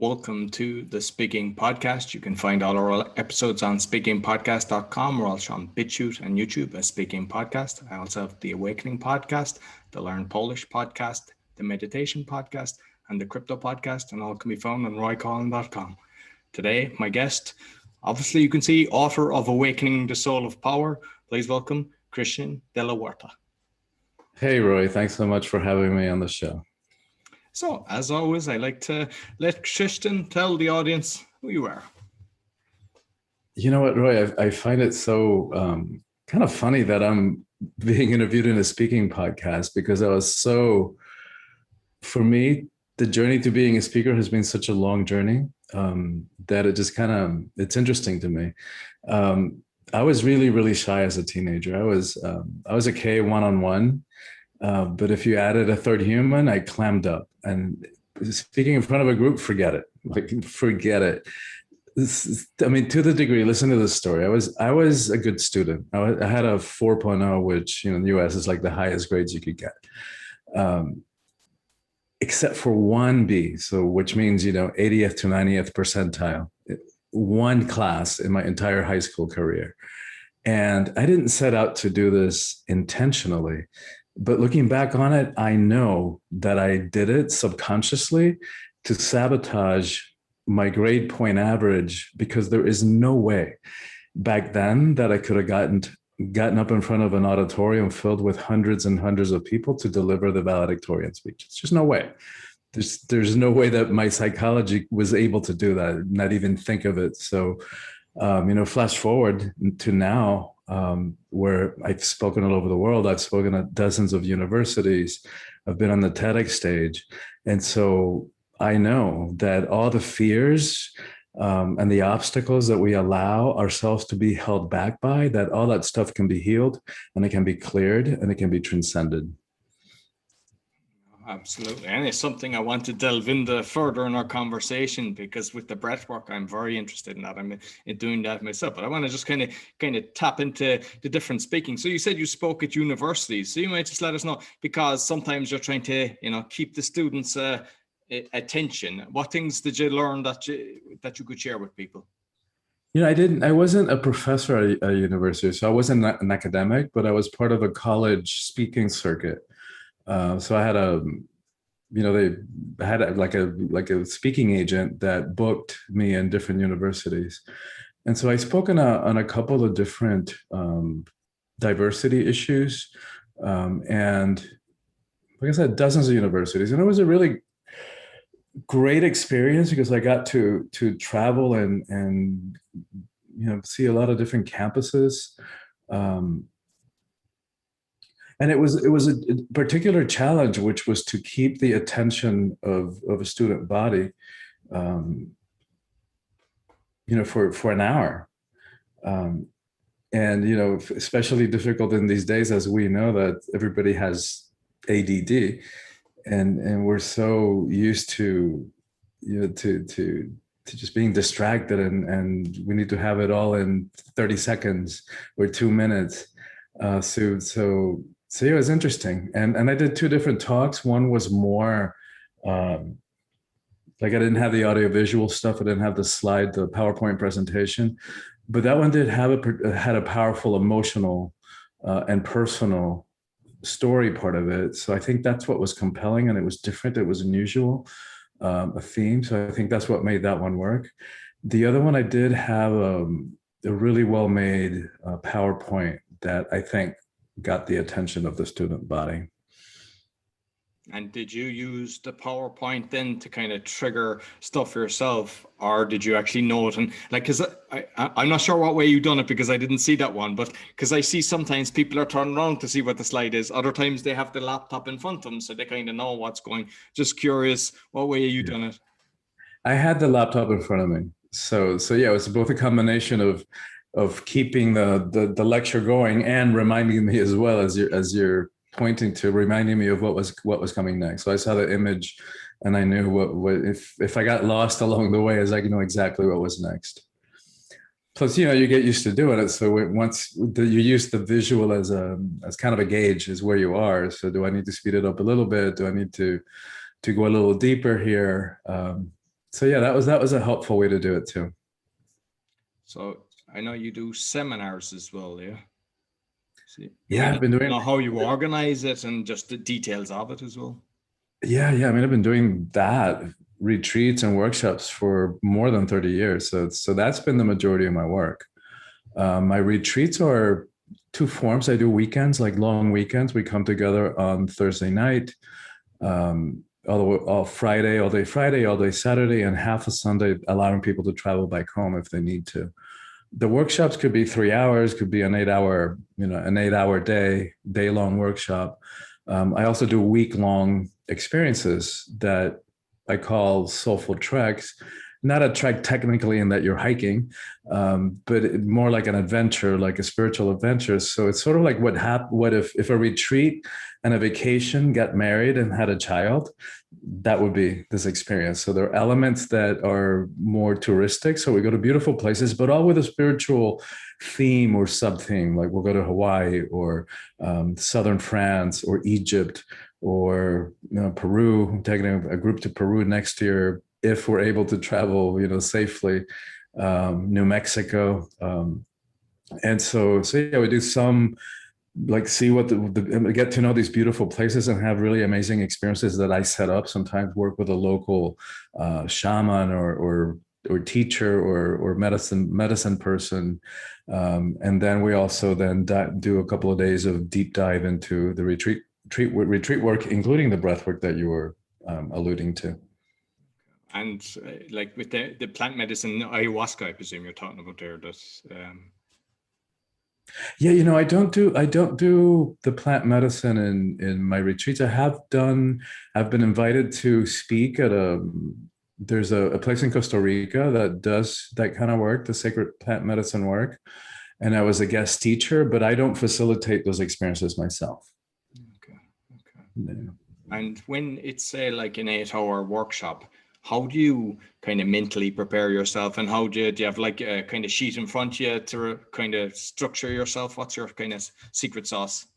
Welcome to the Speaking Podcast. You can find all our episodes on speakingpodcast.com. We're also on BitChute and YouTube as Speaking Podcast. I also have the Awakening Podcast, the Learn Polish Podcast, the Meditation Podcast, and the Crypto Podcast, and all can be found on roycollin.com. Today, my guest, obviously you can see, author of Awakening the Soul of Power. Please welcome Christian de la Huerta. Hey, Roy. Thanks so much for having me on the show. So, as always, I like to let Christian tell the audience who you are. You know what, Roy? I find it so kind of funny that I'm being interviewed in a speaking podcast because for me, the journey to being a speaker has been such a long journey that it just it's interesting to me. I was really, really shy as a teenager. I was a K one-on-one. But if you added a third human, I clammed up. And speaking in front of a group, forget it. Forget it. To the degree, listen to this story. I was a good student. I had a 4.0, which in the US is like the highest grades you could get, except for one B. So which means 80th to 90th percentile. One class in my entire high school career, and I didn't set out to do this intentionally. But looking back on it, I know that I did it subconsciously to sabotage my grade point average, because there is no way back then that I could have gotten up in front of an auditorium filled with hundreds and hundreds of people to deliver the valedictorian speech. It's just no way. There's no way that my psychology was able to do that, not even think of it. So, flash forward to now, where I've spoken all over the world. I've spoken at dozens of universities. I've been on the TEDx stage. And so I know that all the fears and the obstacles that we allow ourselves to be held back by, that all that stuff can be healed, and it can be cleared, and it can be transcended. Absolutely. And it's something I want to delve into further in our conversation, because with the breath work, I'm very interested in that. I'm in doing that myself, but I want to just kind of tap into the different speaking. So you said you spoke at universities. So you might just let us know, because sometimes you're trying to, keep the students' attention. What things did you learn that you could share with people? I wasn't a professor at a university, so I wasn't an academic, but I was part of a college speaking circuit. So I had they had like a speaking agent that booked me in different universities. And so I spoke on a couple of different diversity issues. And like I said, dozens of universities. And it was a really great experience because I got to travel and see a lot of different campuses. And it was a particular challenge, which was to keep the attention of a student body, for an hour. And, especially difficult in these days, as we know that everybody has ADD, and we're so used to, to just being distracted, and we need to have it all in 30 seconds or 2 minutes. So yeah, it was interesting. And I did two different talks. One was more like I didn't have the audio visual stuff. I didn't have the PowerPoint presentation, but that one had a powerful emotional and personal story part of it. So I think that's what was compelling, and it was different. It was unusual, a theme. So I think that's what made that one work. The other one, I did have a really well-made PowerPoint that I think got the attention of the student body. And did you use the PowerPoint then to kind of trigger stuff yourself, or did you actually know it? And because I'm not sure what way you done it, because I didn't see that one, but because I see sometimes people are turning around to see what the slide is. Other times they have the laptop in front of them, so they kind of know what's going. Just curious, what way you done it? I had the laptop in front of me. So yeah, it was both a combination of keeping the lecture going and reminding me as well, as you're pointing to, reminding me of what was coming next. So I saw the image, and I knew what if I got lost along the way, as I know exactly what was next. Plus, you get used to doing it. So once you use the visual as kind of a gauge as where you are. So do I need to speed it up a little bit? Do I need to go a little deeper here? So yeah, that was a helpful way to do it too. So I know you do seminars as well, yeah. See, Yeah, I've been you doing. know how you organize it and just the details of it as well. Yeah. I mean, I've been doing that retreats and workshops for more than 30 years. So that's been the majority of my work. My retreats are two forms. I do weekends, like long weekends. We come together on Thursday night, all Friday, all day Saturday, and half a Sunday, allowing people to travel back home if they need to. The workshops could be 3 hours, could be an 8 hour day long workshop. I also do week long experiences that I call Soulful Treks. Not a trek technically in that you're hiking, but more like an adventure, like a spiritual adventure. So it's sort of like what if a retreat and a vacation got married and had a child, that would be this experience. So there are elements that are more touristic. So we go to beautiful places, but all with a spiritual theme or sub theme. Like we'll go to Hawaii or southern France or Egypt or Peru. I'm taking a group to Peru next year if we're able to travel, safely. New Mexico, and so yeah, we do some like see what get to know these beautiful places and have really amazing experiences that I set up. Sometimes work with a local shaman or teacher or medicine person, and then we also then do a couple of days of deep dive into the retreat work, including the breath work that you were alluding to. And like with the plant medicine ayahuasca, I presume you're talking about there. That's Yeah, I don't do the plant medicine in my retreats. I've been invited to speak at there's a place in Costa Rica that does that kind of work, the sacred plant medicine work. And I was a guest teacher, but I don't facilitate those experiences myself. okay. Okay. Yeah. And when it's like an 8 hour workshop, how do you kind of mentally prepare yourself, and how do you have like a kind of sheet in front of you to kind of structure yourself? What's your kind of secret sauce?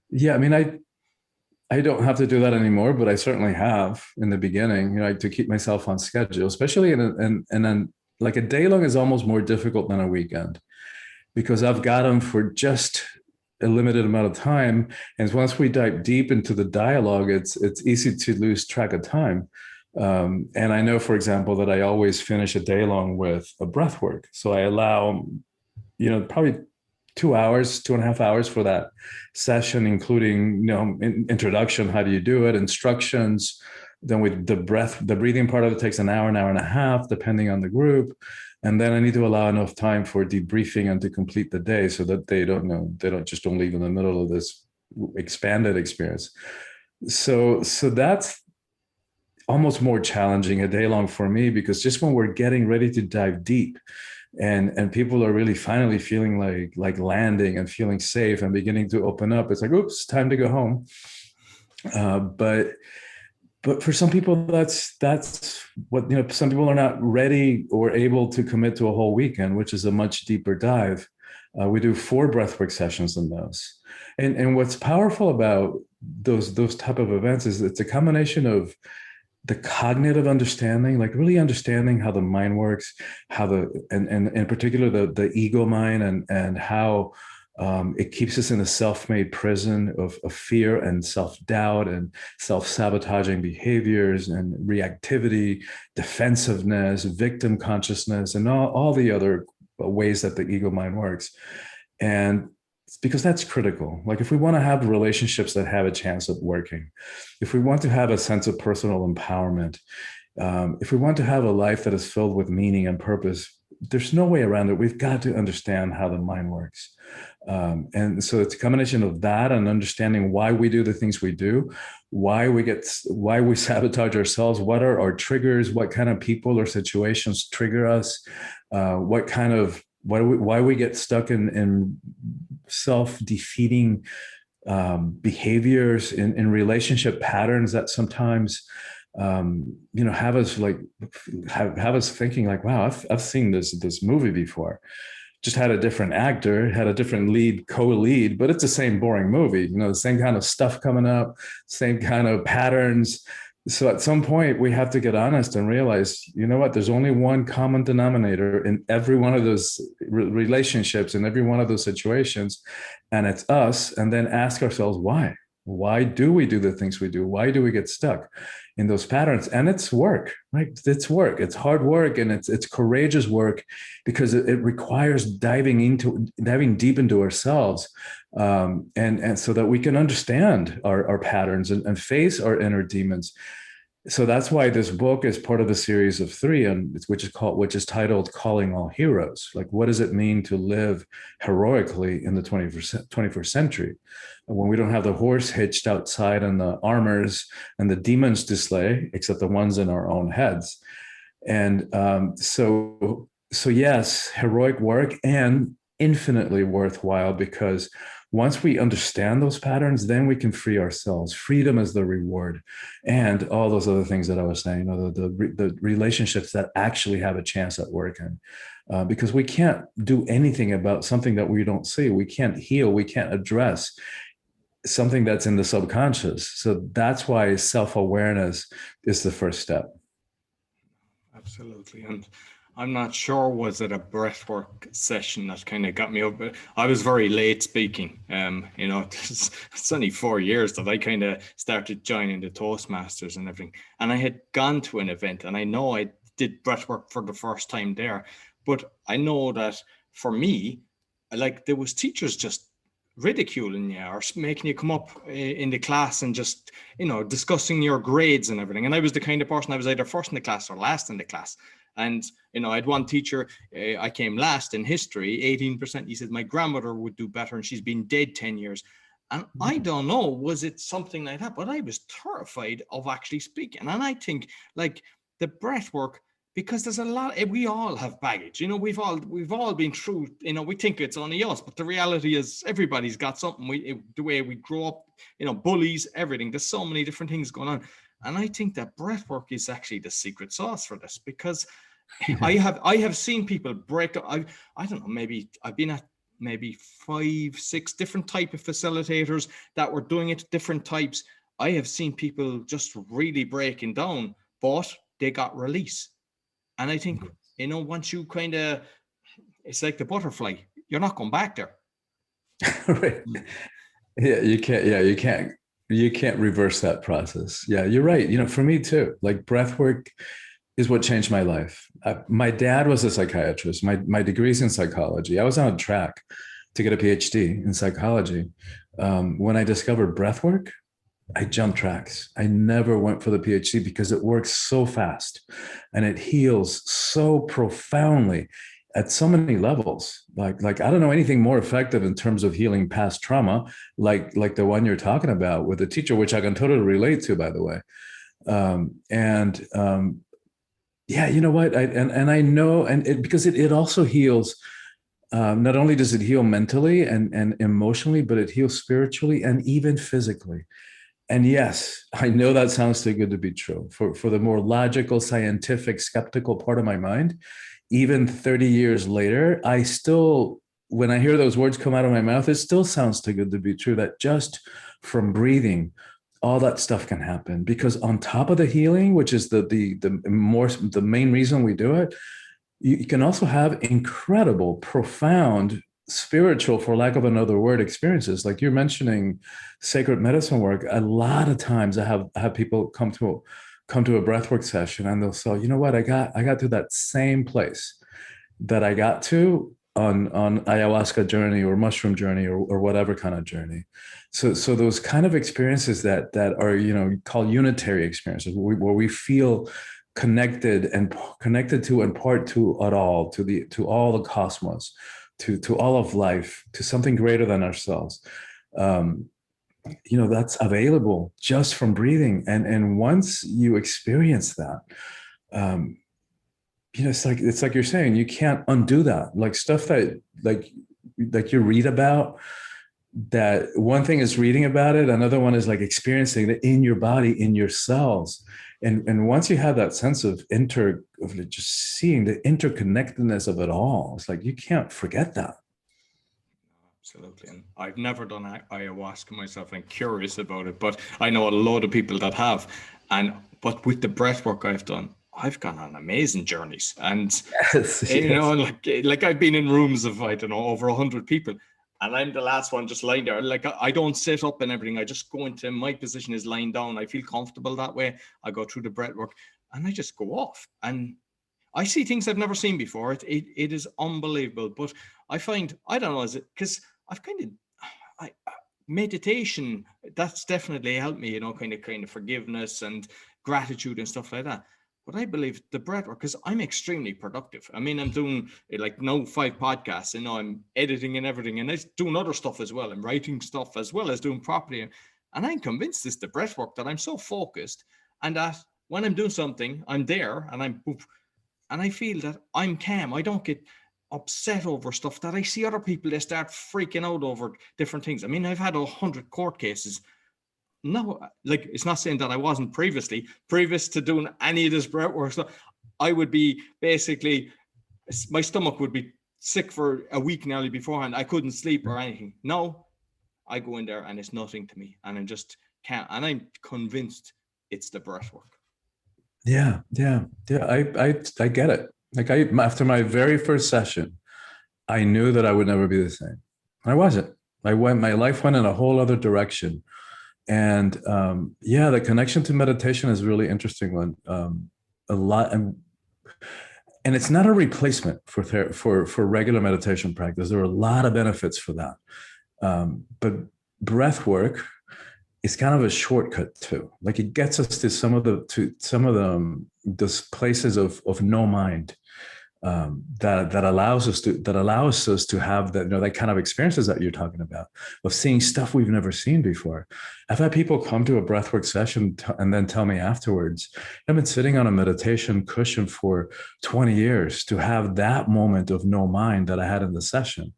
Yeah, I mean, I don't have to do that anymore, but I certainly have in the beginning, to keep myself on schedule, especially in then like a day long is almost more difficult than a weekend because I've got them for just a limited amount of time. And once we dive deep into the dialogue, it's easy to lose track of time. And I know, for example, that I always finish a day long with a breath work. So I allow, probably 2 hours, 2.5 hours for that session, including, introduction, how do you do it, instructions. Then with the breathing part of it takes an hour and a half, depending on the group. And then I need to allow enough time for debriefing and to complete the day so that they don't leave in the middle of this expanded experience. So that's almost more challenging a day long for me, because just when we're getting ready to dive deep and people are really finally feeling like landing and feeling safe and beginning to open up, it's like, oops, time to go home. But for some people, that's what, some people are not ready or able to commit to a whole weekend, which is a much deeper dive. We do 4 breathwork sessions in those. And what's powerful about those type of events is it's a combination of the cognitive understanding, like really understanding how the mind works, how and in particular the ego mind, and how it keeps us in a self-made prison of fear and self-doubt and self-sabotaging behaviors and reactivity, defensiveness, victim consciousness, and all the other ways that the ego mind works. And it's because that's critical. Like if we want to have relationships that have a chance of working, if we want to have a sense of personal empowerment, if we want to have a life that is filled with meaning and purpose, there's no way around it. We've got to understand how the mind works. And so it's a combination of that and understanding why we do the things we do, why we sabotage ourselves, what are our triggers, what kind of people or situations trigger us, why we get stuck in self-defeating behaviors in relationship patterns that sometimes have us thinking like, wow, I've seen this movie before, just had a different actor, had a different co-lead, but it's the same boring movie, the same kind of stuff coming up, same kind of patterns, So at some point, we have to get honest and realize, you know what? There's only one common denominator in every one of those relationships, in every one of those situations, and it's us. And then ask ourselves, why? Why do we do the things we do? Why do we get stuck in those patterns? And it's work, right? It's work. It's hard work, and it's courageous work, because it requires diving deep into ourselves, and so that we can understand our patterns and face our inner demons. So that's why this book is part of a series of three, and which is titled "Calling All Heroes." Like, what does it mean to live heroically in the 21st century, when we don't have the horse hitched outside and the armors and the demons to slay, except the ones in our own heads? And so yes, heroic work, and infinitely worthwhile, because once we understand those patterns, then we can free ourselves. Freedom is the reward, and all those other things that I was saying, the relationships that actually have a chance at working, because we can't do anything about something that we don't see. We can't heal. We can't address something that's in the subconscious. So that's why self-awareness is the first step. Absolutely. And I'm not sure, was it a breathwork session that kind of got me up? I was very late speaking. It's only 4 years that I kind of started joining the Toastmasters and everything. And I had gone to an event, and I know I did breathwork for the first time there. But I know that for me, like, there was teachers just ridiculing you or making you come up in the class and just, discussing your grades and everything. And I was the kind of person, I was either first in the class or last in the class. And, I had one teacher, I came last in history, 18%. He said my grandmother would do better, and she's been dead 10 years. And I don't know, was it something like that? But I was terrified of actually speaking. And I think, like, the breath work, because there's a lot, we all have baggage, we've all been through, we think it's only us, but the reality is everybody's got something. The way we grow up, bullies, everything, there's so many different things going on. And I think that breath work is actually the secret sauce for this, because I have seen people break up. I don't know, maybe I've been at maybe 5-6 different type of facilitators that were doing it different types. I have seen people just really breaking down, but they got release. And I think, once you kind of, it's like the butterfly, you're not going back there. Right. Yeah, you can't reverse that process. Yeah, you're right. For me too, like, breath work is what changed my life. My dad was a psychiatrist. My degree's in psychology. I was on track to get a PhD in psychology. When I discovered breath work, I jumped tracks. I never went for the PhD, because it works so fast and it heals so profoundly at so many levels. Like I don't know anything more effective in terms of healing past trauma, like the one you're talking about with the teacher, which I can totally relate to, by the way. Yeah, you know what? I know, because it also heals. Not only does it heal mentally and emotionally, but it heals spiritually and even physically. And yes, I know that sounds too good to be true. For the more logical, scientific, skeptical part of my mind, even 30 years later, I still, when I hear those words come out of my mouth, it still sounds too good to be true, that just from breathing, all that stuff can happen. Because on top of the healing, which is the main reason we do it, you can also have incredible, profound spiritual, for lack of another word, experiences. Like you're mentioning sacred medicine work. A lot of times I have people come to a breathwork session, and they'll say, you know what, I got to that same place that I got to on ayahuasca journey or mushroom journey or whatever kind of journey. So those kind of experiences that are called unitary experiences, where we feel connected to and part to at all, to all the cosmos, to all of life, to something greater than ourselves. That's available just from breathing. And once you experience that, it's like you're saying, you can't undo that. Like stuff that like you read about, that one thing is reading about it, another one is like experiencing it in your body, in your cells. And once you have that sense of just seeing the interconnectedness of it all, it's like you can't forget that. Absolutely. And I've never done ayahuasca myself. I'm curious about it, but I know a lot of people that have. But with the breath work I've done, I've gone on amazing journeys. And Yes, you know, yes. like I've been in rooms of, I don't know, over 100 people, and I'm the last one just lying there. Like I don't sit up and everything. I just go into, my position is lying down. I feel comfortable that way. I go through the breath work and I just go off. And I see things I've never seen before. It is unbelievable. But I find, I don't know, is it because I've kind of, I meditation, that's definitely helped me, you know, kind of forgiveness and gratitude and stuff like that. But I believe the breath work, because I'm extremely productive. I mean, I'm doing like now 5 podcasts, you know, I'm editing and everything, and I'm doing other stuff as well. I'm writing stuff as well as doing property. And I'm convinced it's the breath work that I'm so focused, and that when I'm doing something, I'm there and and I feel that I'm calm. I don't get upset over stuff that I see other people, they start freaking out over different things. I mean, I've had 100 court cases. No, like, it's not saying that I wasn't previous to doing any of this breath work stuff. I would be basically, my stomach would be sick for a week nearly beforehand. I couldn't sleep or anything. No, I go in there and it's nothing to me, and I'm just can't. And I'm convinced it's the breath work. Yeah, yeah, yeah. I get it. Like after my very first session, I knew that I would never be the same. I wasn't. My life went in a whole other direction. And yeah, the connection to meditation is really interesting one. A lot, and it's not a replacement for regular meditation practice. There are a lot of benefits for that. But breath work is kind of a shortcut too. Like it gets us to some of those places of no mind, that allows us to have that, you know, that kind of experiences that you're talking about, of seeing stuff we've never seen before. I've had people come to a breathwork session and then tell me afterwards, I've been sitting on a meditation cushion for 20 years to have that moment of no mind that I had in the session.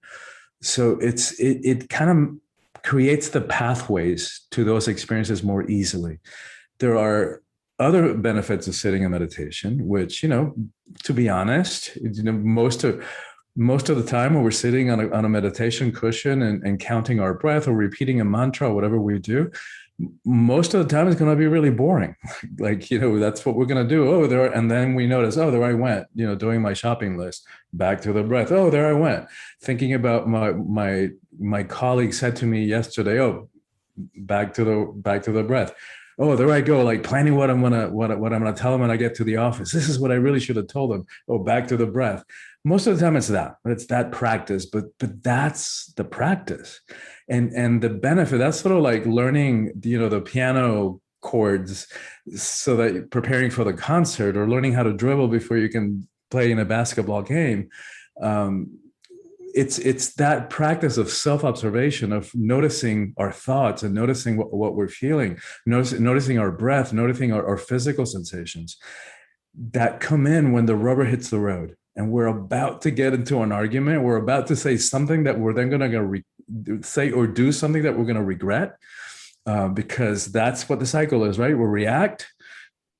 So it kind of creates the pathways to those experiences more easily. There are other benefits of sitting in meditation, which, you know, to be honest, you know, most of the time when we're sitting on a meditation cushion and counting our breath or repeating a mantra or whatever we do, most of the time it's going to be really boring. Like, you know, that's what we're going to do. Oh, there, and then we notice, oh, there I went, you know, doing my shopping list, back to the breath. Oh, there I went, thinking about my colleague said to me yesterday, oh, back to the breath. Oh, there I go, like planning what I'm gonna tell them when I get to the office. This is what I really should have told them. Oh, back to the breath. Most of the time it's that practice, but that's the practice. And the benefit, that's sort of like learning, you know, the piano chords so that preparing for the concert, or learning how to dribble before you can play in a basketball game. It's that practice of self-observation, of noticing our thoughts and noticing what we're feeling, noticing our breath, noticing our physical sensations that come in when the rubber hits the road and we're about to get into an argument. We're about to say something that we're then going to say or do something that we're going to regret, because that's what the cycle is, right? We'll react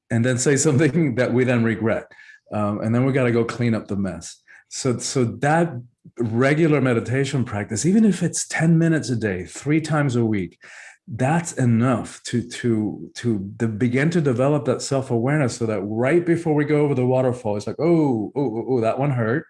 and then say something that we then regret, and then we got to go clean up the mess. So that regular meditation practice, even if it's 10 minutes a day, 3 times a week, that's enough to begin to develop that self-awareness, so that right before we go over the waterfall, it's like, oh, that one hurt.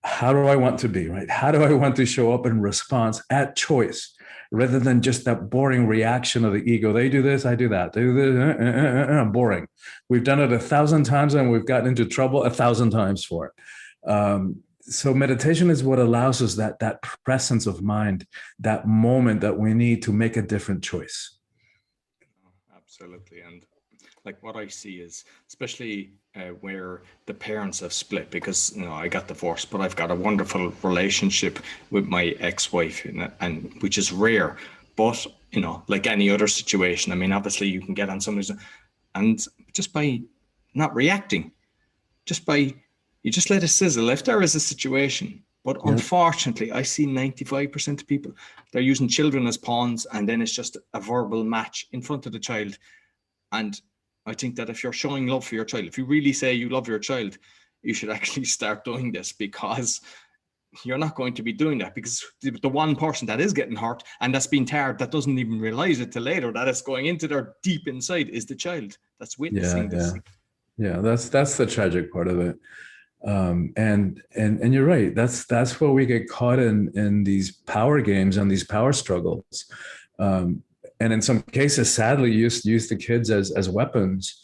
How do I want to be, right? How do I want to show up in response at choice, rather than just that boring reaction of the ego? They do this, I do that. They do this, boring. We've done it 1,000 times and we've gotten into trouble 1,000 times for it. So meditation is what allows us that presence of mind, that moment that we need to make a different choice. Absolutely. And like what I see is, especially where the parents have split, because, you know, I got divorced, but I've got a wonderful relationship with my ex-wife, and which is rare. But, you know, like any other situation, I mean, obviously you can get on somebody's, and just by not reacting, just by, you just let it sizzle. If there is a situation, but Yeah. unfortunately, I see 95% of people, they're using children as pawns, and then it's just a verbal match in front of the child. And I think that if you're showing love for your child, if you really say you love your child, you should actually start doing this, because you're not going to be doing that, because the one person that is getting hurt and that's being tired, that doesn't even realize it till later, that it's going into their deep inside, is the child that's Yeah, witnessing this. yeah. That's the tragic part of it. And you're right. That's where we get caught in these power games and these power struggles. Um, and in some cases, sadly, use the kids as weapons.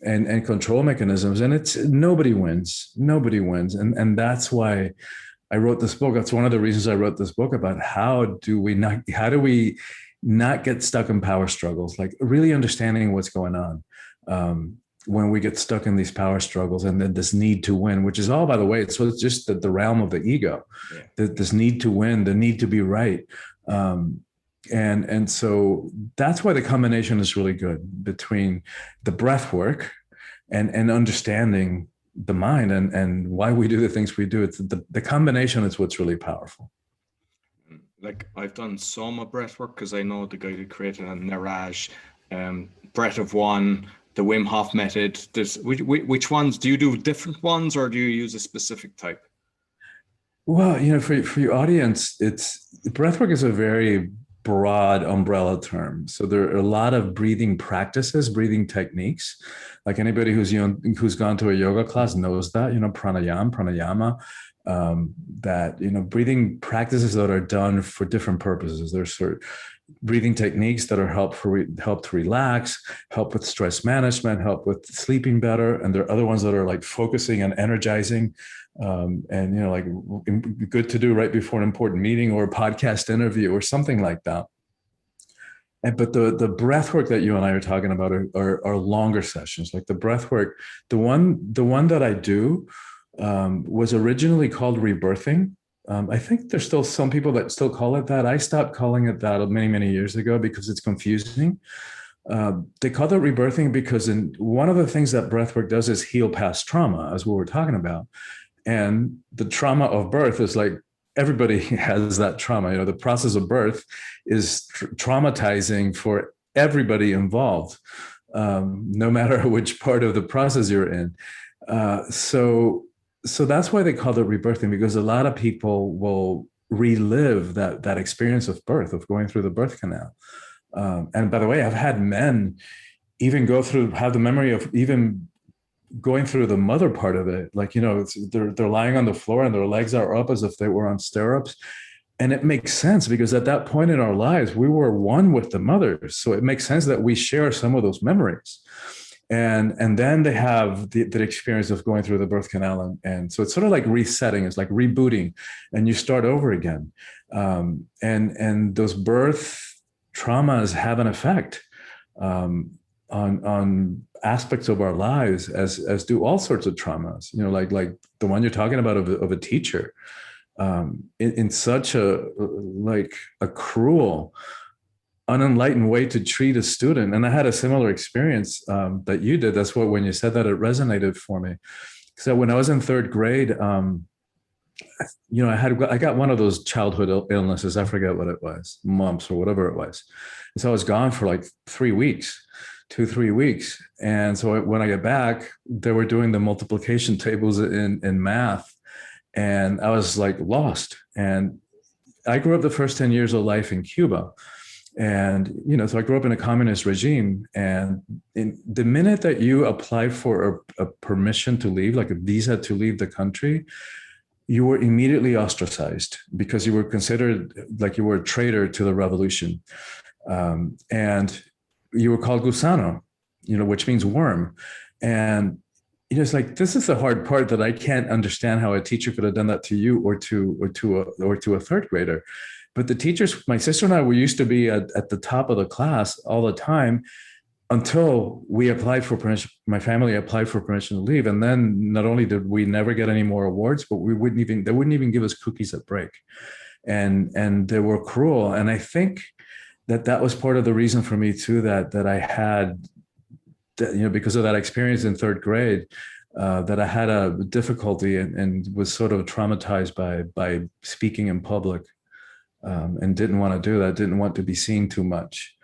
And control mechanisms, and it's nobody wins, and that's why I wrote this book. That's one of the reasons I wrote this book, about how do we not get stuck in power struggles, like really understanding what's going on when we get stuck in these power struggles, and then this need to win, which is all, by the way, it's just the realm of the ego. Yeah. This need to win, the need to be right. And so that's why the combination is really good between the breath work and understanding the mind and why we do the things we do. It's the combination is what's really powerful. Like, I've done some breath work because I know the guy who created a Niraj, breath of one, the Wim Hof method. There's which ones do you do? Different ones, or do you use a specific type? Well, for your audience, breathwork is a very broad umbrella term. So there are a lot of breathing practices, breathing techniques. Like anybody who's gone to a yoga class knows that, pranayama, that, breathing practices that are done for different purposes. There's sort of breathing techniques that are help to relax, help with stress management, help with sleeping better. And there are other ones that are like focusing and energizing, and like good to do right before an important meeting or a podcast interview or something like that. But the breath work that you and I are talking about are longer sessions. Like the breath work, the one that I do was originally called rebirthing. I think there's still some people that still call it that. I stopped calling it that many years ago because it's confusing. They call it rebirthing because one of the things that breathwork does is heal past trauma, as we were talking about. And the trauma of birth is like, everybody has that trauma. The process of birth is traumatizing for everybody involved, no matter which part of the process you're in. So that's why they call it rebirthing, because a lot of people will relive that experience of birth, of going through the birth canal. And by the way, I've had men even have the memory of even going through the mother part of it. Like, they're lying on the floor and their legs are up as if they were on stirrups. And it makes sense because at that point in our lives, we were one with the mothers. So it makes sense that we share some of those memories. And then they have the experience of going through the birth canal. And so it's sort of like resetting. It's like rebooting, and you start over again. And those birth traumas have an effect on aspects of our lives, as do all sorts of traumas, like the one you're talking about of a teacher, in such a cruel, unenlightened way to treat a student. And I had a similar experience that you did. That's when you said that, it resonated for me. So when I was in third grade, I got one of those childhood illnesses. I forget what it was, mumps or whatever it was. And so I was gone for like 3 weeks. 2-3 weeks. And so when I get back, they were doing the multiplication tables in math. And I was like lost. And I grew up the first 10 years of life in Cuba. And, so I grew up in a communist regime. And the minute that you applied for a permission to leave, like a visa to leave the country, you were immediately ostracized because you were considered like you were a traitor to the revolution. And you were called gusano, which means worm. And it's like, this is the hard part, that I can't understand how a teacher could have done that to you or to a third grader. But the teachers, my sister and I, we used to be at the top of the class all the time until we applied for permission. My family applied for permission to leave. And then not only did we never get any more awards, but they wouldn't even give us cookies at break. And they were cruel. And I think that was part of the reason for me too, that I had, because of that experience in third grade, that I had a difficulty and was sort of traumatized by speaking in public, and didn't want to do that, didn't want to be seen too much.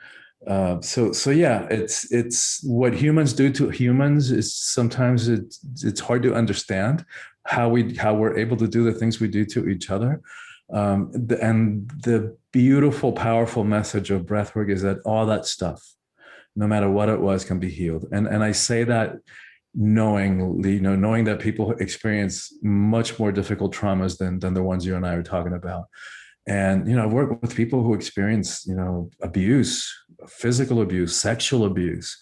So yeah, it's what humans do to humans is sometimes it's hard to understand how we're able to do the things we do to each other. And the beautiful, powerful message of breathwork is that all that stuff, no matter what it was, can be healed. And I say that knowing that people experience much more difficult traumas than the ones you and I are talking about. And, I've worked with people who experience, abuse, physical abuse, sexual abuse,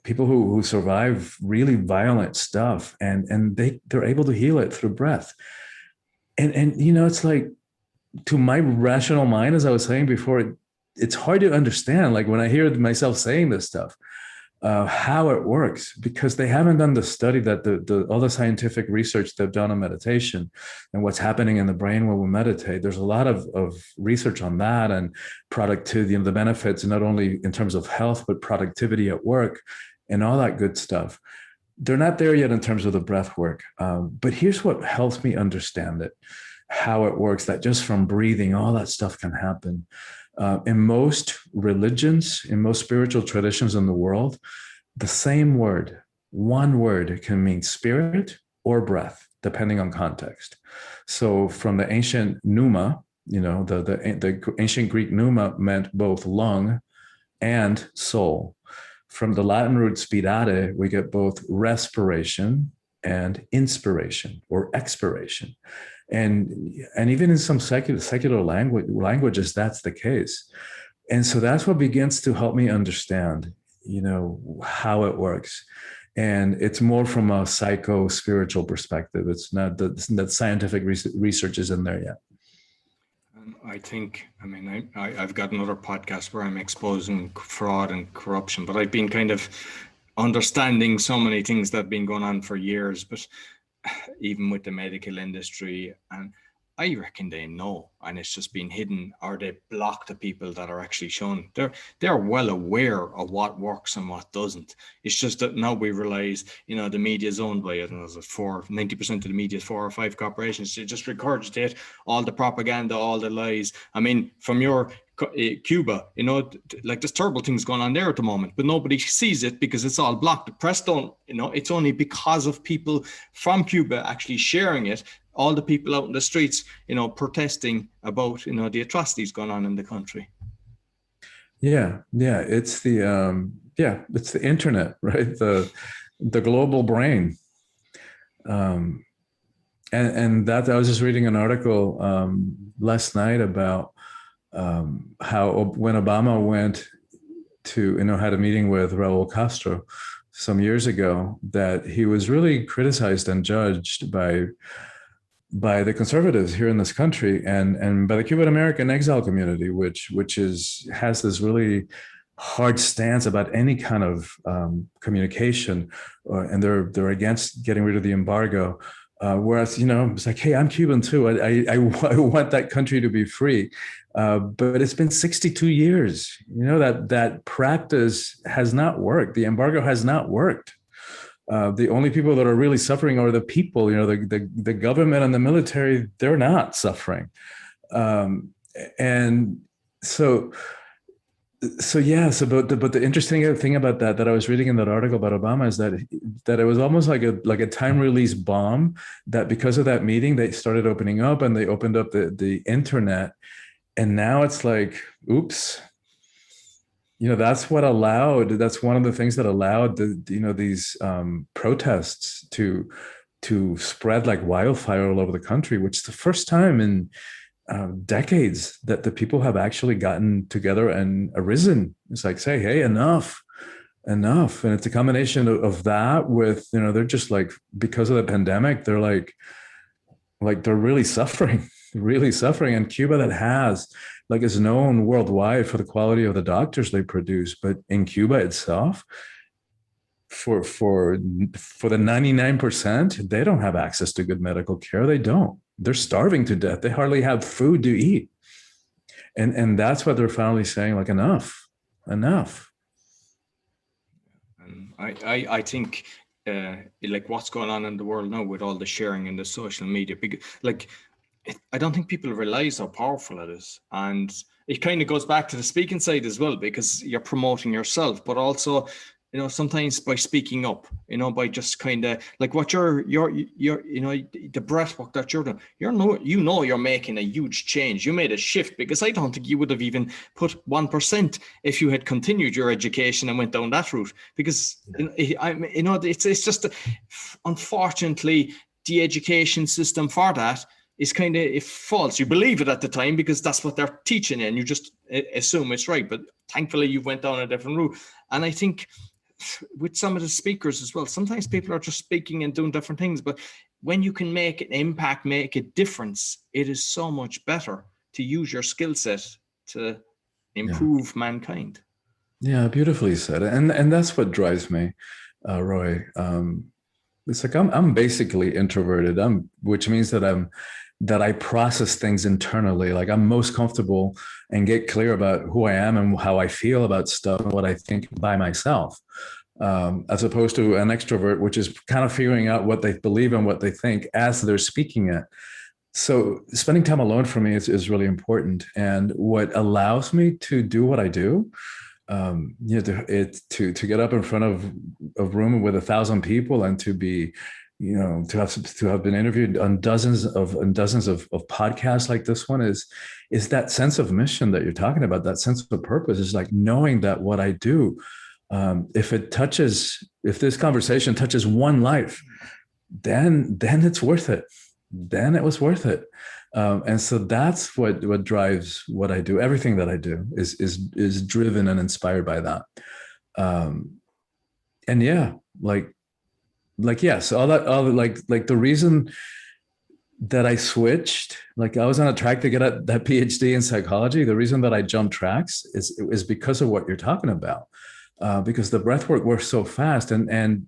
people who survive really violent stuff, and they're able to heal it through breath. And it's like, to my rational mind, as I was saying before, it's hard to understand. Like when I hear myself saying this stuff, how it works, because they haven't done the study that all the scientific research they've done on meditation and what's happening in the brain when we meditate. There's a lot of research on that, and productivity, and the benefits, not only in terms of health, but productivity at work and all that good stuff. They're not there yet in terms of the breath work. But here's what helps me understand it, how it works, that just from breathing, all that stuff can happen. In most religions, in most spiritual traditions in the world, the same word, one word, can mean spirit or breath, depending on context. So from the ancient pneuma, the ancient Greek pneuma meant both lung and soul. From the Latin root spirare, we get both respiration and inspiration or expiration. And even in some secular languages, that's the case. And so that's what begins to help me understand, how it works. And it's more from a psycho-spiritual perspective. It's not that scientific research isn't there yet. I've got another podcast where I'm exposing fraud and corruption, but I've been kind of understanding so many things that have been going on for years, but even with the medical industry, and I reckon they know, and it's just been hidden, or they block the people that are actually shown. They're well aware of what works and what doesn't. It's just that now we realize, the media is owned by, 90% of the media is 4 or 5 corporations. They just regurgitate all the propaganda, all the lies. I mean, from your Cuba, like there's terrible things going on there at the moment, but nobody sees it because it's all blocked. The press don't, it's only because of people from Cuba actually sharing it, all the people out in the streets, protesting about, the atrocities going on in the country. Yeah. It's the it's the internet, right? The global brain. And that, I was just reading an article last night about how when Obama went to, had a meeting with Raul Castro some years ago, that he was really criticized and judged by the conservatives here in this country, and by the Cuban American exile community, which has this really hard stance about any kind of communication, and they're against getting rid of the embargo. Whereas, it's like, hey, I'm Cuban too. I want that country to be free. But it's been 62 years, that practice has not worked. The embargo has not worked. The only people that are really suffering are the people, the government and the military. They're not suffering. And so but the interesting thing about that I was reading in that article about Obama is that it was almost like a time release bomb, that because of that meeting, they started opening up, and they opened up the internet. And now it's like, oops, that's one of the things that allowed these protests to spread like wildfire all over the country, which is the first time in decades that the people have actually gotten together and arisen. It's like, say, hey, enough. And it's a combination of that with, they're just like, because of the pandemic, they're like they're really suffering. And Cuba, that has, like, is known worldwide for the quality of the doctors they produce, but in Cuba itself, for the 99%, they don't have access to good medical care. They don't. They're starving to death. They hardly have food to eat. And that's what they're finally saying, like, enough. I think like what's going on in the world now with all the sharing and the social media, like, I don't think people realize how powerful it is. And it kind of goes back to the speaking side as well, because you're promoting yourself, but also sometimes by speaking up, by just kind of like what you're the breath work that you're doing, you're making a huge change. You made a shift, because I don't think you would have even put 1% if you had continued your education and went down that route, because it's just unfortunately the education system for that is kind of false. You believe it at the time because that's what they're teaching you, and you just assume it's right. But thankfully you went down a different route. And I think with some of the speakers as well, sometimes people are just speaking and doing different things, but when you can make an impact, make a difference, it is so much better to use your skill set to improve mankind. Yeah, beautifully said. And that's what drives me, Roy. It's like I'm basically introverted. Which means that I process things internally. Like I'm most comfortable and get clear about who I am and how I feel about stuff and what I think by myself, as opposed to an extrovert, which is kind of figuring out what they believe and what they think as they're speaking it. So spending time alone for me is really important. And what allows me to do what I do, to get up in front of a room with 1,000 people and to be, to have been interviewed on dozens of podcasts like this one is that sense of mission that you're talking about. That sense of purpose is like knowing that what I do, if this conversation touches one life, then it's worth it. Then it was worth it. And so that's what drives what I do. Everything that I do is driven and inspired by that. And yeah, yes, all that the reason that I switched, like I was on a track to get that PhD in psychology. The reason that I jumped tracks is because of what you're talking about, because the breath work works so fast, and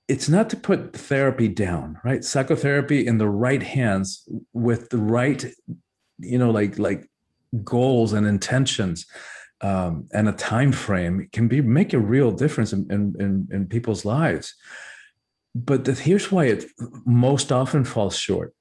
it's not to put therapy down, right? Psychotherapy in the right hands with the right, like goals and intentions, and a time frame can make a real difference in people's lives. But here's why it most often falls short.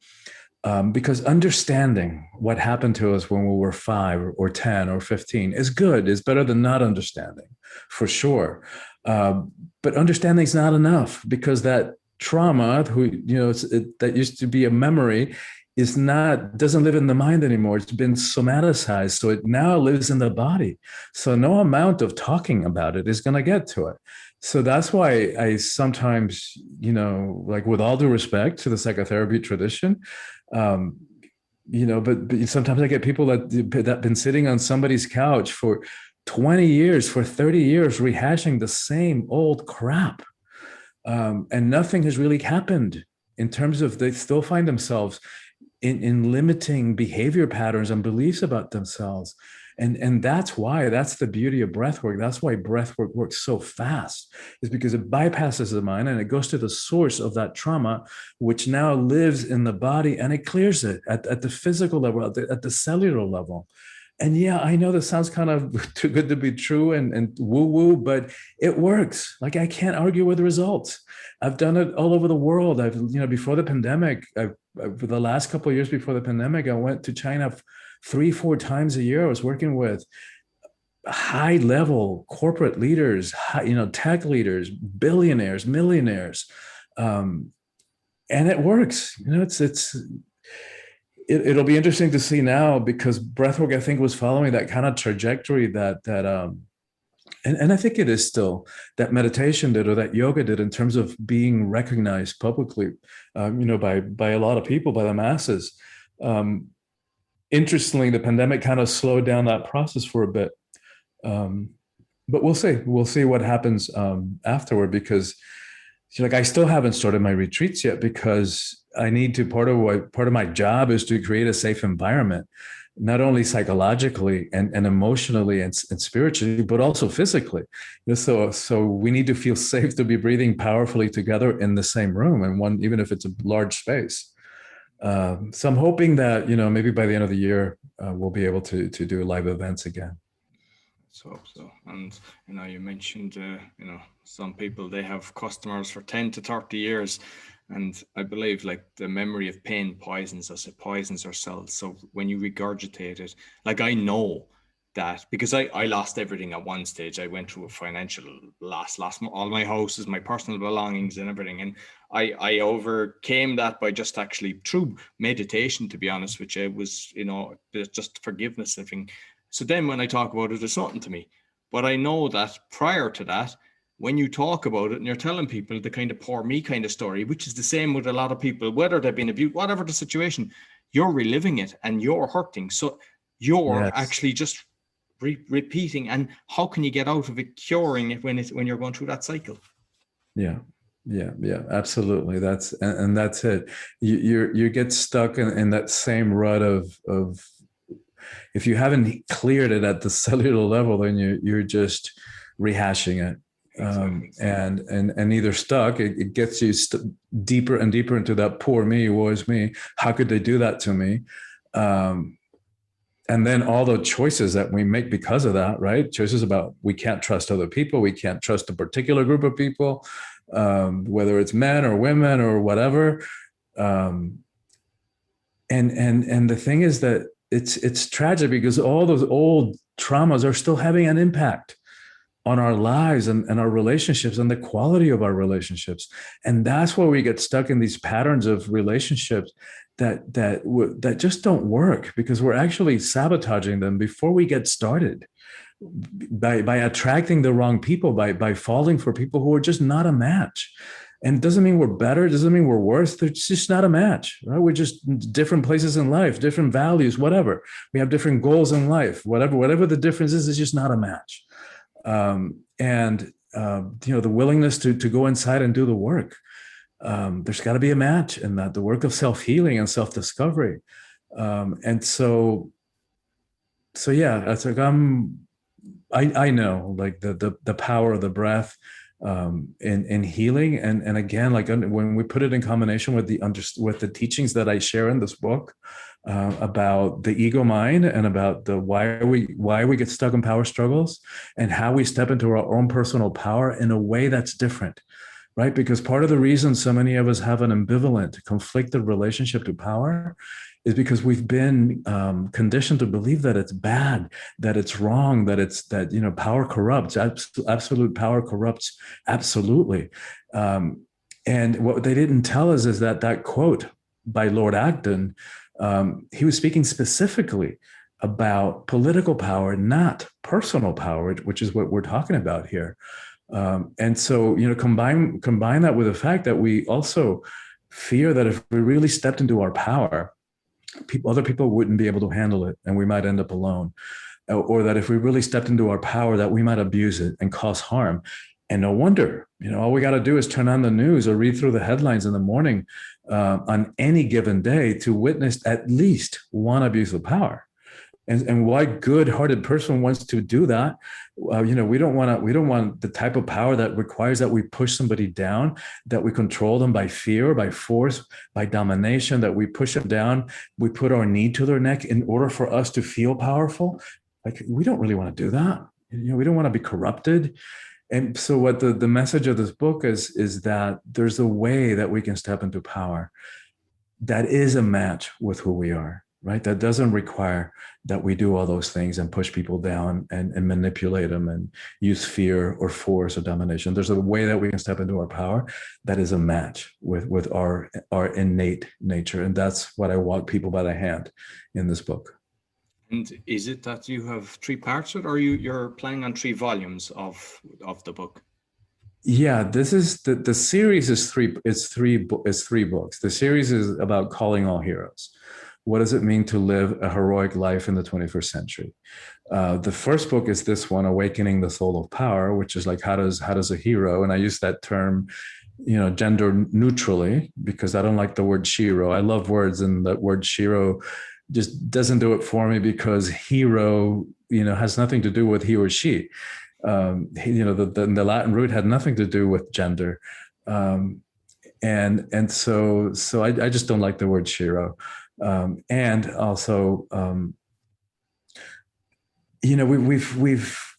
Because understanding what happened to us when we were 5 or 10 or 15 is good, is better than not understanding, for sure. But understanding is not enough, because that trauma, that used to be a memory, doesn't live in the mind anymore. It's been somaticized, so it now lives in the body. So no amount of talking about it is going to get to it. So that's why I sometimes, like with all due respect to the psychotherapy tradition, but sometimes I get people that been sitting on somebody's couch for 20 years, for 30 years, rehashing the same old crap. And nothing has really happened in terms of they still find themselves in limiting behavior patterns and beliefs about themselves. And that's the beauty of breath work. That's why breath work works so fast, is because it bypasses the mind and it goes to the source of that trauma, which now lives in the body, and it clears it at the physical level, at the cellular level. And yeah, I know this sounds kind of too good to be true and woo-woo, but it works. Like, I can't argue with the results. I've done it all over the world. Before the pandemic, for the last couple of years before the pandemic, I went to China 3-4 times a year. I was working with high-level corporate leaders, tech leaders, billionaires, millionaires, and it works. It'll be interesting to see now, because breathwork, I think, was following that kind of trajectory and I think it is still, that meditation did, or that yoga did, in terms of being recognized publicly, by a lot of people, by the masses. Interestingly, the pandemic kind of slowed down that process for a bit. But we'll see. We'll see what happens afterward, because I still haven't started my retreats yet, because I need to, part of my job is to create a safe environment, not only psychologically and emotionally and spiritually, but also physically. So we need to feel safe to be breathing powerfully together in the same room, and even if it's a large space. So I'm hoping that, maybe by the end of the year, we'll be able to do live events again. So, and you mentioned some people, they have customers for 10 to 30 years, and I believe, like, the memory of pain poisons us. It poisons our cells. So when you regurgitate it, like, I know that, because I lost everything at one stage. I went through a financial lost all my houses, my personal belongings and everything. And I overcame that by just actually through meditation, to be honest, which I was, just forgiveness, I think. So then when I talk about it, it's nothing to me. But I know that prior to that, when you talk about it and you're telling people the kind of poor me kind of story, which is the same with a lot of people, whether they've been abused, whatever the situation, you're reliving it and you're hurting. So you're Yes. actually just repeating. And how can you get out of it, curing it when you're going through that cycle? Yeah. Yeah, absolutely. And that's it. You get stuck in that same rut of if you haven't cleared it at the cellular level, then you're just rehashing it. Exactly. And either stuck, it gets you deeper and deeper into that poor me, woe is me. How could they do that to me? And then all the choices that we make because of that, right? Choices about we can't trust other people, we can't trust a particular group of people, whether it's men or women or whatever. And the thing is that it's tragic because all those old traumas are still having an impact on our lives and our relationships and the quality of our relationships. And that's where we get stuck in these patterns of relationships that just don't work because we're actually sabotaging them before we get started by attracting the wrong people, by falling for people who are just not a match. And it doesn't mean we're better, it doesn't mean we're worse. They're just not a match, right? We're just different places in life, different values, whatever. We have different goals in life, whatever the difference is, it's just not a match. The willingness to go inside and do the work. There's got to be a match in that, the work of self-healing and self-discovery. And so yeah, it's like I know like the power of the breath in healing, and again, like when we put it in combination with the teachings that I share in this book about the ego mind and about the why we get stuck in power struggles and how we step into our own personal power in a way that's different, right? Because part of the reason so many of us have an ambivalent, conflicted relationship to power is because we've been conditioned to believe that it's bad, that it's wrong, that power corrupts. Absolute power corrupts absolutely. And what they didn't tell us is that quote by Lord Acton, he was speaking specifically about political power, not personal power, which is what we're talking about here. And so, combine that with the fact that we also fear that if we really stepped into our power, other people wouldn't be able to handle it, and we might end up alone. Or that if we really stepped into our power, that we might abuse it and cause harm. And no wonder, all we got to do is turn on the news or read through the headlines in the morning on any given day to witness at least one abuse of power. And why good-hearted person wants to do that? We don't want the type of power that requires that we push somebody down, that we control them by fear, by force, by domination, that we push them down, we put our knee to their neck in order for us to feel powerful. Like, we don't really want to do that. We don't want to be corrupted. And so what the message of this book is that there's a way that we can step into power that is a match with who we are, right? That doesn't require that we do all those things and push people down and manipulate them and use fear or force or domination. There's a way that we can step into our power that is a match with our innate nature. And that's what I walk people by the hand in this book. And is it that you have 3 parts to it, or you're planning on 3 volumes of the book? Yeah, this is the series is three books. The series is about calling all heroes. What does it mean to live a heroic life in the 21st century? The first book is this one, Awakening the Soul of Power, which is like how does a hero, and I use that term, gender neutrally because I don't like the word shiro. I love words, and that word shiro just doesn't do it for me because hero, has nothing to do with he or she. The Latin root had nothing to do with gender. And so I just don't like the word shiro. And also,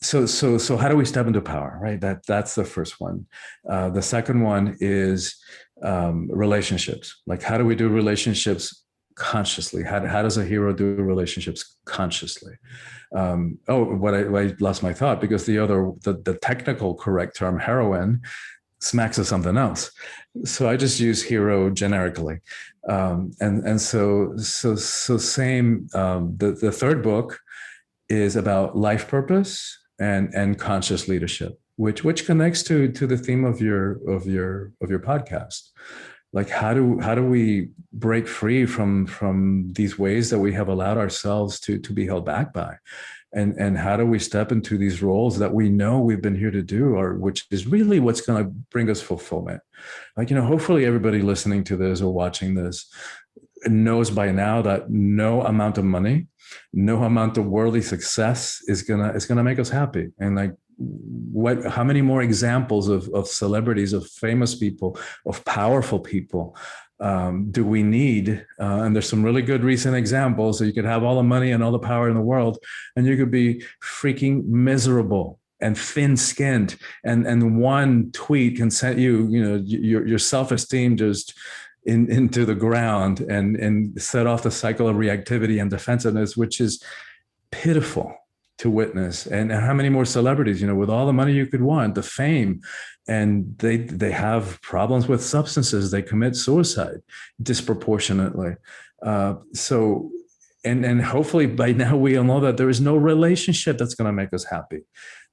so how do we step into power, right? That's the first one. The second one is relationships. Like, how do we do relationships consciously. How does a hero do relationships consciously? I lost my thought, because the technical correct term, heroine, smacks of something else. So I just use hero generically. So same. The third book is about life purpose and conscious leadership, which connects to the theme of your podcast. Like, how do we break free from these ways that we have allowed ourselves to be held back by, and how do we step into these roles that we know we've been here to do, or which is really what's going to bring us fulfillment. Like, hopefully everybody listening to this or watching this knows by now that no amount of money, no amount of worldly success is gonna make us happy. And like, how many more examples of celebrities, of famous people, of powerful people do we need? And there's some really good recent examples. So you could have all the money and all the power in the world, and you could be freaking miserable and thin-skinned, and one tweet can set your self-esteem just into the ground, and set off the cycle of reactivity and defensiveness, which is pitiful to witness. And how many more celebrities, with all the money you could want, the fame, and they have problems with substances, they commit suicide disproportionately. And hopefully by now we all know that there is no relationship that's going to make us happy.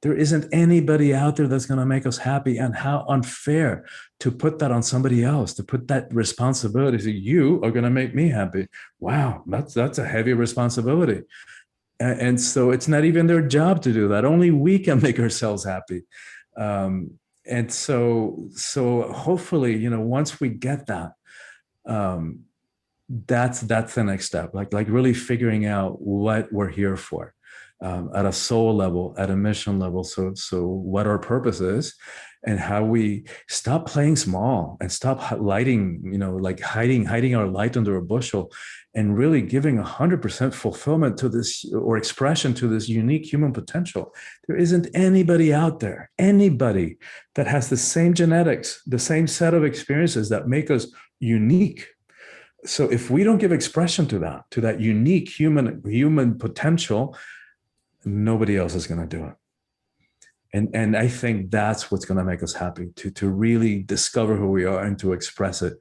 There isn't anybody out there that's going to make us happy. And how unfair to put that on somebody else, to put that responsibility to, you are going to make me happy. Wow, that's a heavy responsibility. And so it's not even their job to do that. Only we can make ourselves happy. And so hopefully, once we get that, that's the next step. Like really figuring out what we're here for, at a soul level, at a mission level. So what our purpose is, and how we stop playing small and stop lighting, like hiding our light under a bushel, and really giving 100% fulfillment to this, or expression to this unique human potential. There isn't anybody out there, anybody that has the same genetics, the same set of experiences that make us unique. So if we don't give expression to that unique human potential, nobody else is going to do it. And I think that's what's going to make us happy, to really discover who we are and to express it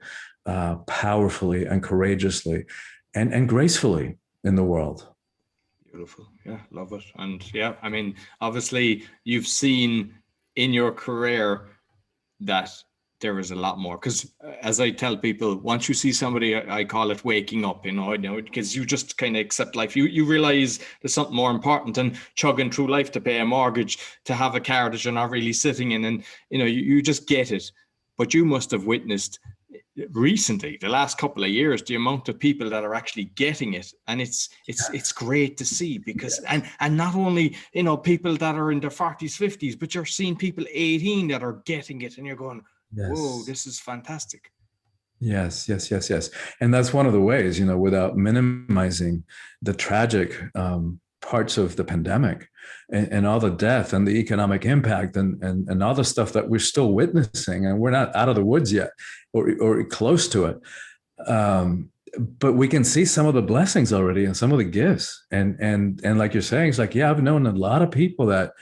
powerfully and courageously and gracefully in the world. Beautiful. Yeah, love it. And yeah, I mean, obviously you've seen in your career that there is a lot more, because as I tell people, once you see somebody, I call it waking up, because you just kind of accept life. You realize there's something more important than chugging through life to pay a mortgage, to have a car that you're not really sitting in, and you just get it. But you must have witnessed recently, the last couple of years, the amount of people that are actually getting it, and it's great to see, because and not only people that are in their 40s, 50s, but you're seeing people 18 that are getting it, and you're going, yes, whoa, this is fantastic. Yes. And that's one of the ways, without minimizing the tragic parts of the pandemic and all the death and the economic impact and all the stuff that we're still witnessing, and we're not out of the woods yet or close to it. But we can see some of the blessings already and some of the gifts. And like you're saying, it's like, yeah, I've known a lot of people that,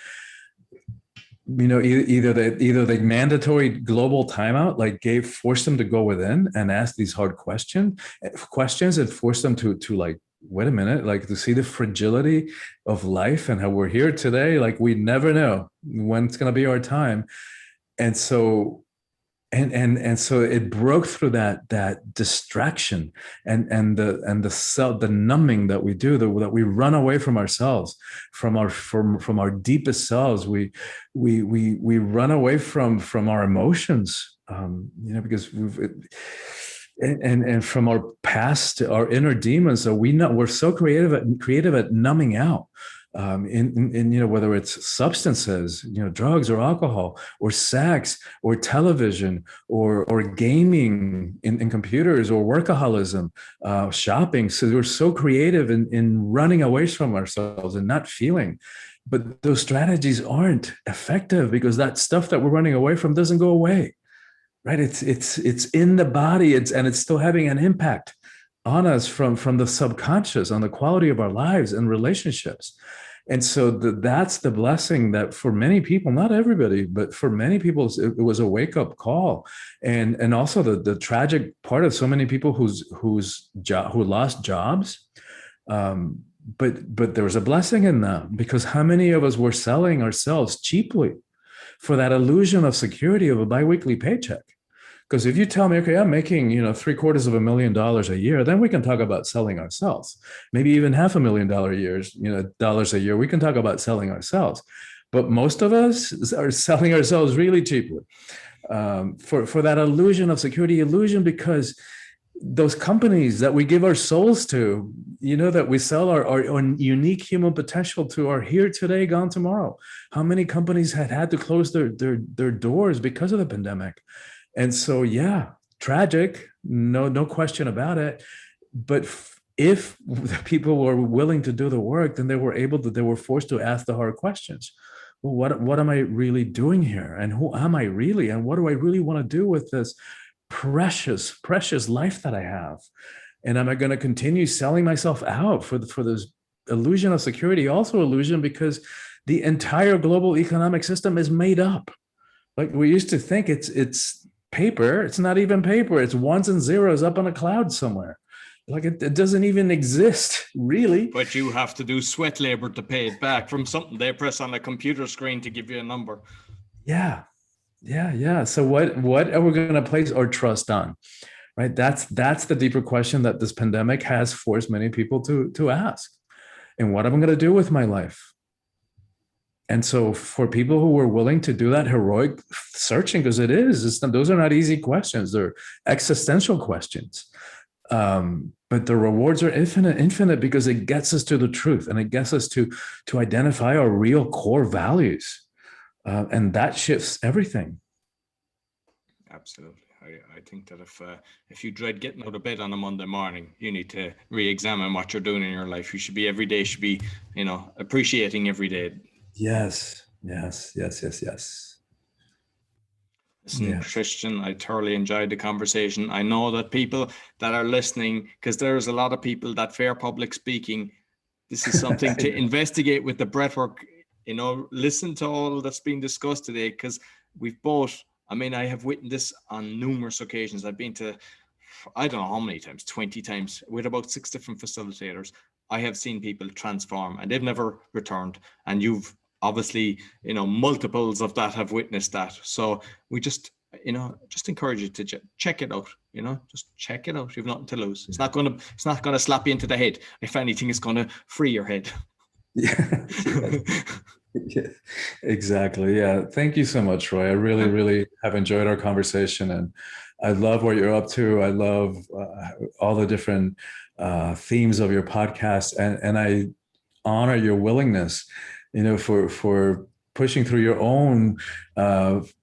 either the mandatory global timeout forced them to go within and ask these hard questions and forced them to like, wait a minute, like to see the fragility of life and how we're here today. Like, we never know when it's going to be our time. And so it broke through that distraction and the numbing that we do, that we run away from ourselves, from our deepest selves. We run away from our emotions, because and from our past, our inner demons. So we're so creative at numbing out. In whether it's substances, drugs or alcohol or sex or television or gaming in computers or workaholism, shopping. So we're so creative in running away from ourselves and not feeling. But those strategies aren't effective, because that stuff that we're running away from doesn't go away, right? It's in the body, and it's still having an impact on us from the subconscious on the quality of our lives and relationships. And so that's the blessing that for many people, not everybody, but for many people, it was a wake-up call. And also the tragic part of so many people who lost jobs. But there was a blessing in that, because how many of us were selling ourselves cheaply for that illusion of security of a biweekly paycheck? Because if you tell me, okay, I'm making, $750,000 a year, then we can talk about selling ourselves. Maybe even $500,000 a year, we can talk about selling ourselves. But most of us are selling ourselves really cheaply for that illusion of security, because those companies that we give our souls to, that we sell our unique human potential to, are here today, gone tomorrow. How many companies had to close their doors because of the pandemic? And so, yeah, tragic, no question about it. But if the people were willing to do the work, then they were forced to ask the hard questions. Well, what am I really doing here? And who am I really? And what do I really want to do with this precious life that I have? And am I going to continue selling myself out for this illusion of security? Also illusion, because the entire global economic system is made up. Like, we used to think it's paper. It's not even paper. It's ones and zeros up on a cloud somewhere. Like, it doesn't even exist, really. But you have to do sweat labor to pay it back from something they press on a computer screen to give you a number. Yeah. So what are we going to place our trust on? Right? That's the deeper question that this pandemic has forced many people to ask. And what am I going to do with my life? And so for people who were willing to do that heroic searching, because those are not easy questions. They're existential questions. But the rewards are infinite, because it gets us to the truth, and it gets us to identify our real core values. And that shifts everything. Absolutely. I think that if you dread getting out of bed on a Monday morning, you need to re-examine what you're doing in your life. You should be appreciating every day. Yes. Listen, yeah. Christian, I thoroughly enjoyed the conversation. I know that people that are listening, because there's a lot of people that fear public speaking, this is something to investigate with the breathwork. Listen to all that's being discussed today, because we've both, I have witnessed this on numerous occasions. I've been to, I don't know how many times, 20 times, with about 6 different facilitators. I have seen people transform, and they've never returned. And you've obviously, multiples of that have witnessed that. So we just encourage you to check it out. Just check it out. You've nothing to lose. It's not going to slap you into the head. If anything, it's going to free your head. Yeah. Yeah, exactly. Yeah. Thank you so much, Roy. I really have enjoyed our conversation, and I love what you're up to. I love all the different themes of your podcast, and I honor your willingness, for pushing through your own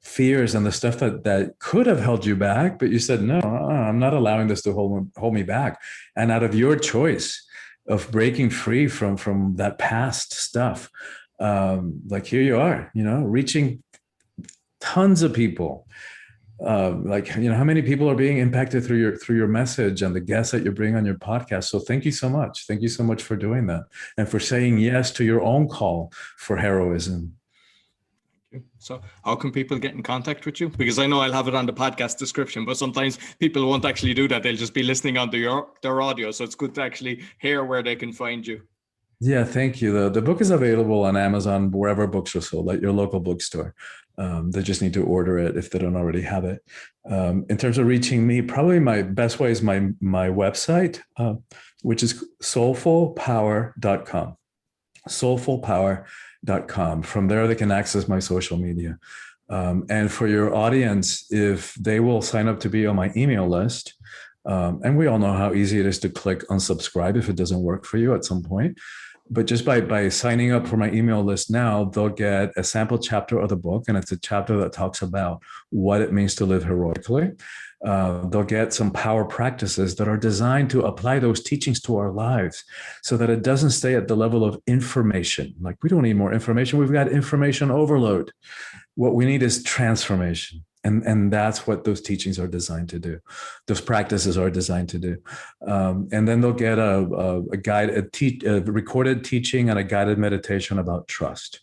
fears and the stuff that could have held you back, but you said, no, I'm not allowing this to hold me back. And out of your choice of breaking free from that past stuff, like, here you are, reaching tons of people. How many people are being impacted through your message and the guests that you bring on your podcast. So thank you so much. Thank you so much for doing that, and for saying yes to your own call for heroism. So how can people get in contact with you? Because I know I'll have it on the podcast description, but sometimes people won't actually do that. They'll just be listening on their audio. So it's good to actually hear where they can find you. Yeah, thank you. The book is available on Amazon, wherever books are sold, at your local bookstore. They just need to order it if they don't already have it. In terms of reaching me, probably my best way is my website, which is soulfulpower.com. Soulfulpower.com. From there, they can access my social media. And for your audience, if they will sign up to be on my email list, and we all know how easy it is to click unsubscribe if it doesn't work for you at some point. But just by signing up for my email list now, they'll get a sample chapter of the book, and it's a chapter that talks about what it means to live heroically. They'll get some power practices that are designed to apply those teachings to our lives, so that it doesn't stay at the level of information. Like, we don't need more information. We've got information overload. What we need is transformation. And that's what those teachings are designed to do. Those practices are designed to do. And then they'll get a recorded teaching and a guided meditation about trust,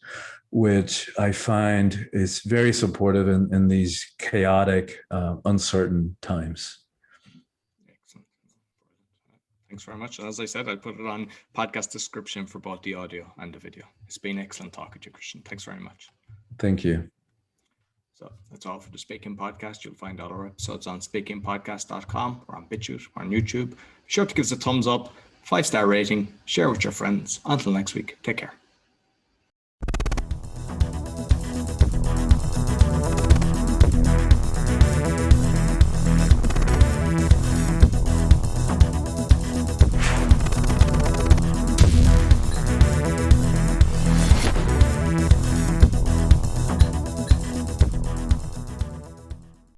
which I find is very supportive in these chaotic, uncertain times. Excellent. Thanks very much. As I said, I'll put it on podcast description for both the audio and the video. It's been excellent talking to you, Christian. Thanks very much. Thank you. So that's all for the Speaking Podcast. You'll find all our episodes on speakingpodcast.com or on BitChute or on YouTube. Be sure to give us a thumbs up, 5-star rating, share with your friends. Until next week, take care.